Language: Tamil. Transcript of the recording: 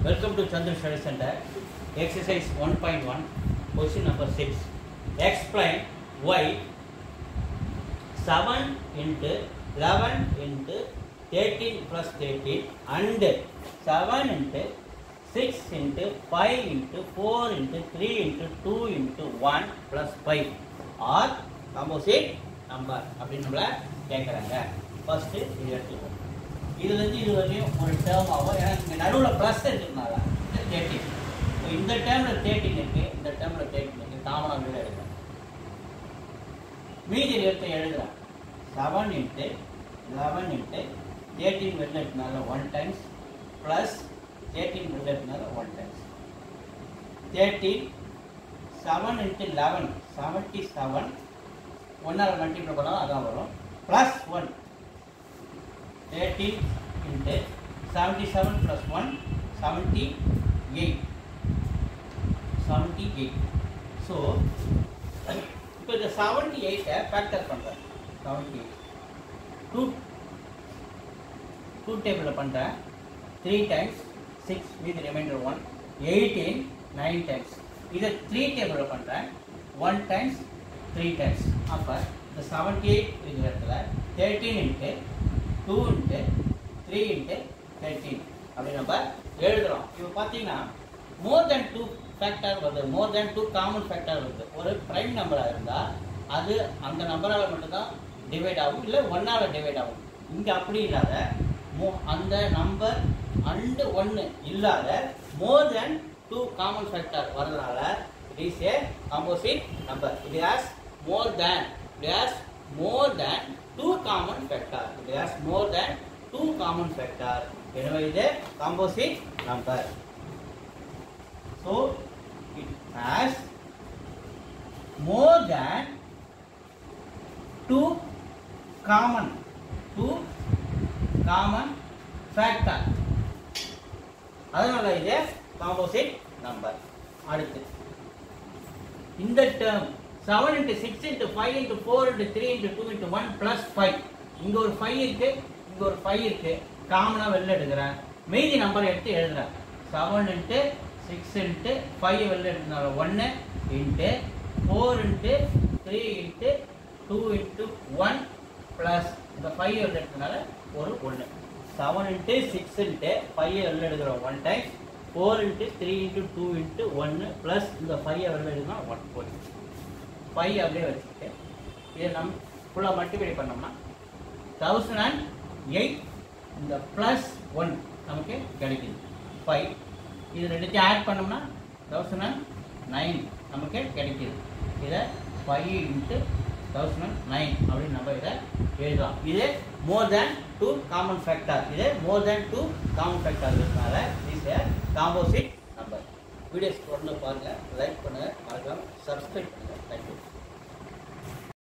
Welcome to Chandra Study Center. Exercise 1.1, question number 6. Explain why 7 into 11 into 13 plus 13 and 7 into 6 into 5 into 4 into 3 into 2 into 1 plus 5 are composite number. அப்படின்னு நம்மள கேட்குறாங்க. ஃபர்ஸ்ட் இது எடுத்துக்கோங்க. இதுலேருந்து இது வரையும் ஒரு டேர்ம் ஆகும். ஏன்னா இங்கே நடுவில் ப்ளஸ் இருக்கிறதுனால இந்த 13. இப்போ இந்த டேர்மில் 13 இருக்குது, இந்த டேர்மில் 13 இருக்குது. காமனாக வெளில எழுதுறேன். மீதி எடுத்து எழுதுறேன். 7 into 11 into 13 வெளில எடுத்தனால 1 times ப்ளஸ் 13 வெளில எடுத்தனால 1 times. 13 7 into 11 77 1ஆல் மல்டிப்ளை பண்ணாலும் அதான் வரும். Plus 1 13 into 77 plus 1 78. So இப்போ இந்த 78 ஃபேக்டர் பண்ணுறேன். 78 2 டேபிளில் பண்ணுறேன். 3 times 6 with remainder 1 18 9 times. இதை 3 டேபிளில் பண்ணுறேன். 1 times 3 times. அப்போ இந்த 78 இருக்கிற இடத்துல 13 into 2 into 3 into 13 அப்படி நம்ம எழுதுறோம். இப்போ பார்த்தீங்கன்னா மோர் தென் 2 ஃபேக்டர் வருது, மோர் தென் 2 காமன் ஃபேக்டர் வருது. ஒரு ப்ரைம் நம்பராக இருந்தால் அது அந்த நம்பரால் மட்டும்தான் டிவைட் ஆகும், இல்லை 1ஆல் டிவைட் ஆகும். இங்கே அப்படி இல்லாத அந்த நம்பர் அண்டு 1 இல்லாத மோர் தென் 2 காமன் ஃபேக்டர் வரதுனால it is a composite number. It has more than, it has more than 2 common factor. It has more than 2 common factor. Anyway, it is a composite number. So it has more than 2 common factor. அதனால இது composite number. அடுத்து இந்த term 7 into 6 into 5 into 4 into 3 into 2 into 1 plus 5. இங்க ஒரு 5 இருக்கு, இங்க ஒரு 5 இருக்கு. காமனா வெளில எடுக்கிறேன். மீதி நம்பர் எடுத்து எழுதுறேன். 7 into 6 into 5 வெளில எடுத்தனால 1 into 4 into 3 into 2 into 1 plus இந்த 5 வெளில எடுத்தனால ஒரு 1. 7 into 6 into 5 வெளில எடுக்கிறோம் 1 times. 4 into 3 into 2 into 1 plus இந்த 5 வெளில எடுத்தனா 1. 5 அப்படியே வச்சுட்டு இதை நம்ம ஃபுல்லாக மல்டிப்ளை பண்ணோம்னா 1008 இந்த ப்ளஸ் 1 நமக்கு கிடைக்குது 5. இது ரெண்டுத்தையும் ஆட் பண்ணோம்னா 1009 நமக்கு கிடைக்குது. இதை 5 into 1009 அப்படின்னு நம்ம இதை எழுதலாம். இது மோர் தேன் 2 காமன் ஃபேக்டர். இது மோர் தேன் 2 காமன் ஃபேக்டர் இருக்கிறதுனால is a composite number. Videos தொடர்ந்து பாருங்கள், லைக் பண்ணுங்கள், மறக்காம சப்ஸ்கிரைப் பண்ணுங்கள். தேங்க்யூ.